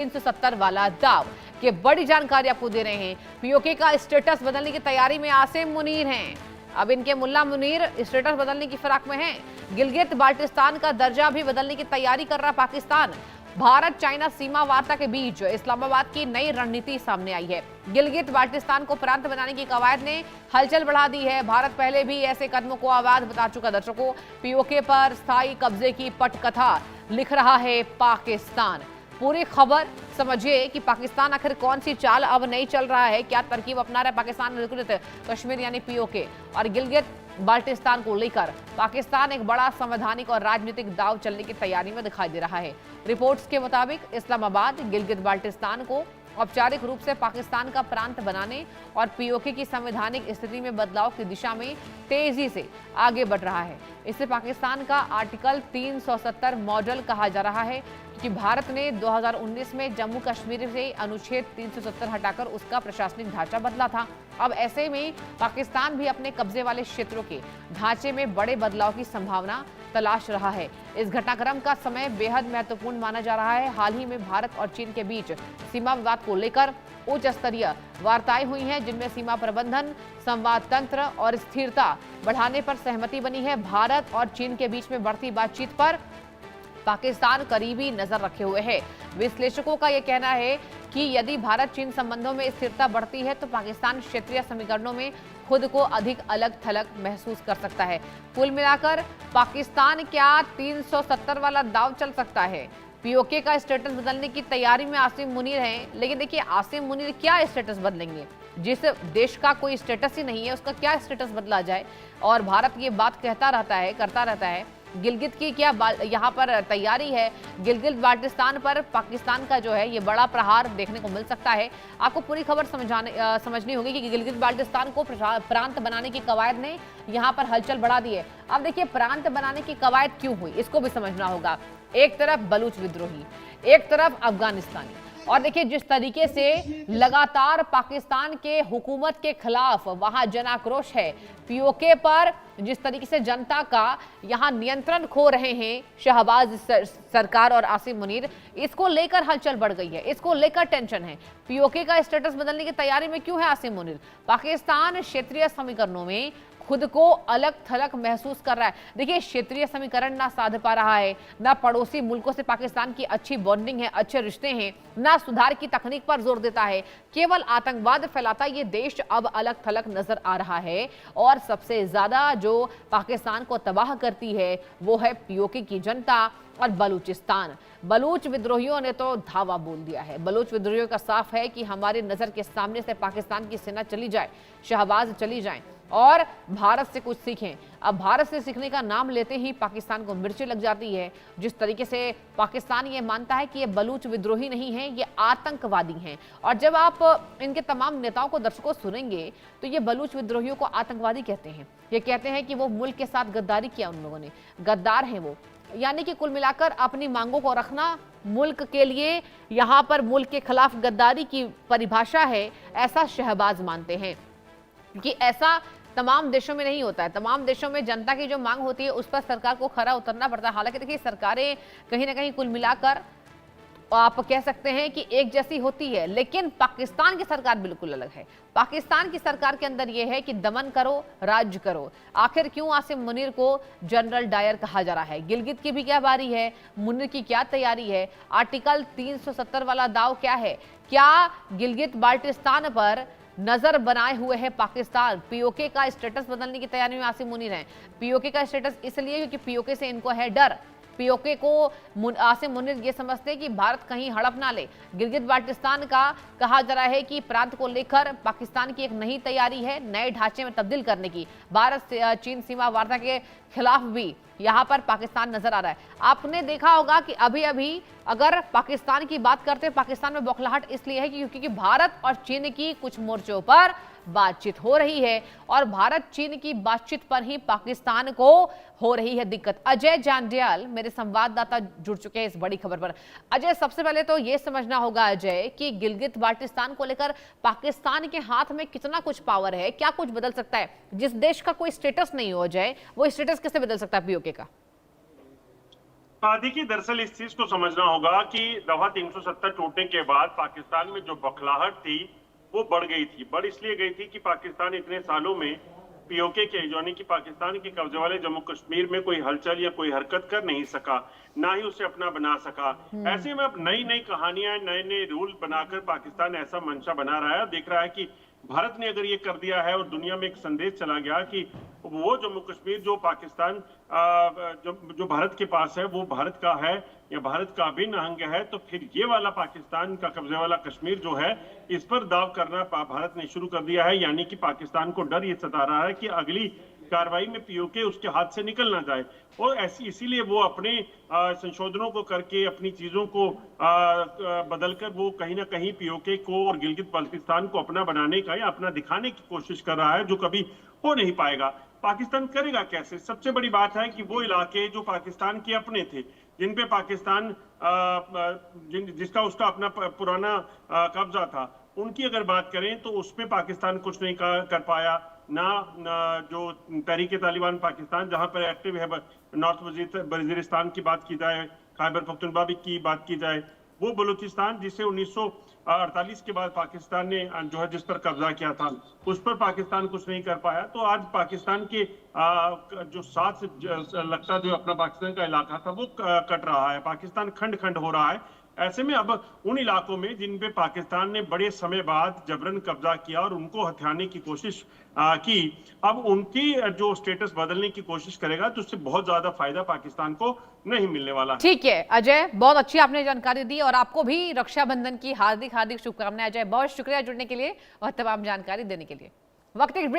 370 वाला दाव की बड़ी जानकारी आपको दे रहे हैं। पीओके का स्टेटस बदलने की तैयारी में आसिम मुनीर हैं। अब इनके मुल्ला मुनीर स्टेटस बदलने की फिराक में हैं। गिलगित बाल्टिस्तान का दर्जा भी बदलने की तैयारी कर रहा पाकिस्तान। भारत चाइना सीमा वार्ता के बीच इस्लामाबाद की नई रणनीति सामने आई है। गिलगित बाल्टिस्तान को प्रांत बनाने की कवायद ने हलचल बढ़ा दी है। भारत पहले भी ऐसे कदमों को आवाज बता चुका। दर्शकों, पीओके पर स्थायी कब्जे की पटकथा लिख रहा है पाकिस्तान। पूरी खबर समझिए कि पाकिस्तान आखिर कौन सी चाल अब नहीं चल रहा है, क्या तरकीब अपना रहा है पाकिस्तान अधिकृत कश्मीर यानी पीओके और गिलगित बाल्टिस्तान को लेकर पाकिस्तान एक बड़ा संवैधानिक और राजनीतिक दाव चलने की तैयारी में दिखाई दे रहा है। रिपोर्ट्स के मुताबिक इस्लामाबाद गिलगित बाल्टिस्तान को औपचारिक रूप से पाकिस्तान का प्रांत बनाने और पीओके की संवैधानिक स्थिति में बदलाव की दिशा में तेजी से आगे बढ़ रहा है। इसे पाकिस्तान का आर्टिकल 370 मॉडल कहा जा रहा है कि भारत ने 2019 में जम्मू कश्मीर से अनुच्छेद 370 हटाकर उसका प्रशासनिक ढांचा बदला था। अब ऐसे में पाकिस्तान भी अपने कब्जे वाले क्षेत्रों के ढांचे में बड़े बदलाव की संभावना तलाश रहा है। इस घटनाक्रम का समय बेहद महत्वपूर्ण माना जा रहा है। हाल ही में भारत और चीन के बीच सीमा विवाद को लेकर उच्च स्तरीय वार्ताएं हुई हैं, जिनमें सीमा प्रबंधन, संवाद तंत्र और स्थिरता बढ़ाने पर सहमति बनी है। भारत और चीन के बीच में बढ़ती बातचीत पर पाकिस्तान करीबी नजर रखे हुए है। विश्लेषकों का यह कहना है कि यदि भारत चीन संबंधों में स्थिरता बढ़ती है तो पाकिस्तान क्षेत्रीय समीकरणों में खुद को अधिक अलग थलग महसूस कर सकता है। कुल मिलाकर पाकिस्तान क्या 370 वाला दाव चल सकता है? पीओके का स्टेटस बदलने की तैयारी में आसिम मुनीर हैं, लेकिन देखिए आसिम मुनीर क्या स्टेटस बदलेंगे? जिस देश का कोई स्टेटस ही नहीं है उसका क्या स्टेटस बदला जाए? और भारत ये बात करता रहता है। गिलगित की क्या यहाँ पर तैयारी है? गिलगित बाल्टिस्तान पर पाकिस्तान का जो है ये बड़ा प्रहार देखने को मिल सकता है। आपको पूरी खबर समझनी होगी कि गिलगित बाल्टिस्तान को प्रांत बनाने की कवायद ने यहाँ पर हलचल बढ़ा दी है। अब देखिए प्रांत बनाने की कवायद क्यों हुई इसको भी समझना होगा। एक तरफ बलूच विद्रोही, एक तरफ अफगानिस्तानी, और देखिए जिस तरीके से लगातार पाकिस्तान के हुकूमत के खिलाफ वहां जन आक्रोश है, पीओके पर जिस तरीके से जनता का यहां नियंत्रण खो रहे हैं शहबाज सरकार और आसिम मुनीर, इसको लेकर हलचल बढ़ गई है, इसको लेकर टेंशन है। पीओके का स्टेटस बदलने की तैयारी में क्यों है आसिम मुनीर? पाकिस्तान क्षेत्रीय समीकरणों में खुद को अलग थलग महसूस कर रहा है। देखिए क्षेत्रीय समीकरण ना साध पा रहा है, ना पड़ोसी मुल्कों से पाकिस्तान की अच्छी बॉन्डिंग है, अच्छे रिश्ते हैं, ना सुधार की तकनीक पर जोर देता है, केवल आतंकवाद फैलाता ये देश अब अलग थलग नजर आ रहा है। और सबसे ज्यादा जो पाकिस्तान को तबाह करती है वो है पीओके की जनता और बलूचिस्तान। बलूच विद्रोहियों ने तो धावा बोल दिया है। बलूच विद्रोहियों का साफ है कि हमारी नजर के सामने से पाकिस्तान की सेना चली जाए, शहबाज चली जाए और भारत से कुछ सीखें। अब भारत से सीखने का नाम लेते ही पाकिस्तान को मिर्ची लग जाती है। जिस तरीके से पाकिस्तान ये मानता है कि ये बलूच विद्रोही नहीं है, ये आतंकवादी हैं। और जब आप इनके तमाम नेताओं को, दर्शकों सुनेंगे तो ये बलूच विद्रोहियों को आतंकवादी कहते हैं। ये कहते हैं कि वो मुल्क के साथ गद्दारी किया, उन लोगों ने, गद्दार हैं वो। यानी कि कुल मिलाकर अपनी मांगों को रखना मुल्क के लिए, यहाँ पर मुल्क के खिलाफ गद्दारी की परिभाषा है, ऐसा शहबाज मानते हैं। क्योंकि ऐसा तमाम देशों में नहीं होता है। तमाम देशों में जनता की जो मांग होती है उस पर सरकार को खरा उतरना पड़ता है। हालांकि देखिए सरकारें कहीं ना कहीं कुल मिलाकर आप कह सकते हैं कि एक जैसी होती है, लेकिन पाकिस्तान की सरकार बिल्कुल अलग है। पाकिस्तान की सरकार के अंदर यह है कि दमन करो, राज्य करो। आखिर क्यों आसिम मुनीर को जनरल डायर कहा जा रहा है? गिलगित की भी क्या बारी है? मुनीर की क्या तैयारी है? आर्टिकल 370 वाला दाव क्या है? क्या गिलगित बाल्टिस्तान पर नजर बनाए हुए है पाकिस्तान? पीओके का स्टेटस बदलने की तैयारी में आसिम मुनीर हैं। पीओके का स्टेटस इसलिए क्योंकि पीओके से इनको है डर। पीओके को आसिम मुनीर ये समझते हैं कि भारत कहीं हड़प ना ले। गिलगित बाल्टिस्तान का कहा जा रहा है कि प्रांत को लेकर पाकिस्तान की एक नई तैयारी है, नए ढांचे में तब्दील करने की। भारत से चीन सीमा वार्ता के खिलाफ भी यहाँ पर पाकिस्तान नजर आ रहा है। आपने देखा होगा कि अभी अभी अगर पाकिस्तान की बात करते हैं, पाकिस्तान में बौखलाहट इसलिए है क्योंकि भारत और चीन की कुछ मोर्चों पर बातचीत हो रही है और भारत चीन की बातचीत पर ही पाकिस्तान को हो रही है दिक्कत। अजय जांडियाल मेरे संवाददाता जुड़ चुके हैं इस बड़ी खबर पर। अजय, सबसे पहले तो यह समझना होगा अजय कि गिलगित बाल्टिस्तान को लेकर पाकिस्तान के हाथ में कितना कुछ पावर है, क्या कुछ बदल सकता है? जिस देश का कोई स्टेटस नहीं हो अजय, वो स्टेटस कैसे बदल सकता है पीओके का? देखिए, दरअसल इस चीज को समझना होगा कि दफा 370 टूटने के बाद पाकिस्तान में जो बौखलाहट थी वो बढ़ गई थी। बढ़ इसलिए गई थी कि पाकिस्तान इतने सालों में पीओके के यानी कि पाकिस्तान के कब्जे वाले जम्मू कश्मीर में कोई हलचल या कोई हरकत कर नहीं सका, ना ही उसे अपना बना सका। ऐसे में अब नई नई कहानियां, नए नए रूल बनाकर पाकिस्तान ऐसा मंशा बना रहा है, देख रहा है कि भारत ने अगर ये कर दिया है और दुनिया में एक संदेश चला गया कि वो जम्मू कश्मीर जो पाकिस्तान जो भारत के पास है वो भारत का है या भारत का अभिन्न अंग है, तो फिर ये वाला पाकिस्तान का कब्जे वाला कश्मीर जो है इस पर दाव करना भारत ने शुरू कर दिया है। यानी कि पाकिस्तान को डर ये सता रहा है कि अगली कार्रवाई में पीओके उसके हाथ से निकल ना जाए, और ऐसी इसीलिए वो अपने संशोधनों को करके अपनी चीजों को बदलकर वो कहीं ना कहीं पीओके को और गिलगित बाल्टिस्तान को अपना बनाने का या अपना दिखाने की कोशिश कर रहा है, जो कभी हो नहीं पाएगा। पाकिस्तान करेगा कैसे? सबसे बड़ी बात है कि वो इलाके जो पाकिस्तान के अपने थे, जिन पे पाकिस्तान जिसका उसका अपना पुराना कब्जा था, उनकी अगर बात करें तो उसमें पाकिस्तान कुछ नहीं कर पाया। ना जो तहरीक तालिबान पाकिस्तान जहां पर एक्टिव है, नॉर्थ वजीरिस्तान की बात की जाए, खैबर पख्तूनख्वा की बात की जाए, वो बलूचिस्तान जिसे 1948 के बाद पाकिस्तान ने जो है जिस पर कब्जा किया था, उस पर पाकिस्तान कुछ नहीं कर पाया। तो आज पाकिस्तान के जो साथ से लगता जो अपना पाकिस्तान का इलाका था वो कट रहा है, पाकिस्तान खंड खंड हो रहा है। ऐसे में अब उन इलाकों में जिन पे पाकिस्तान ने बड़े समय बाद जबरन कब्जा किया और उनको हथियाने की कोशिश की, अब उनकी जो स्टेटस बदलने की कोशिश करेगा तो उससे बहुत ज्यादा फायदा पाकिस्तान को नहीं मिलने वाला। ठीक है अजय, बहुत अच्छी आपने जानकारी दी और आपको भी रक्षाबंधन की हार्दिक हार्दिक शुभकामनाएं। अजय, बहुत शुक्रिया जुड़ने के लिए और तमाम जानकारी देने के लिए। वक्त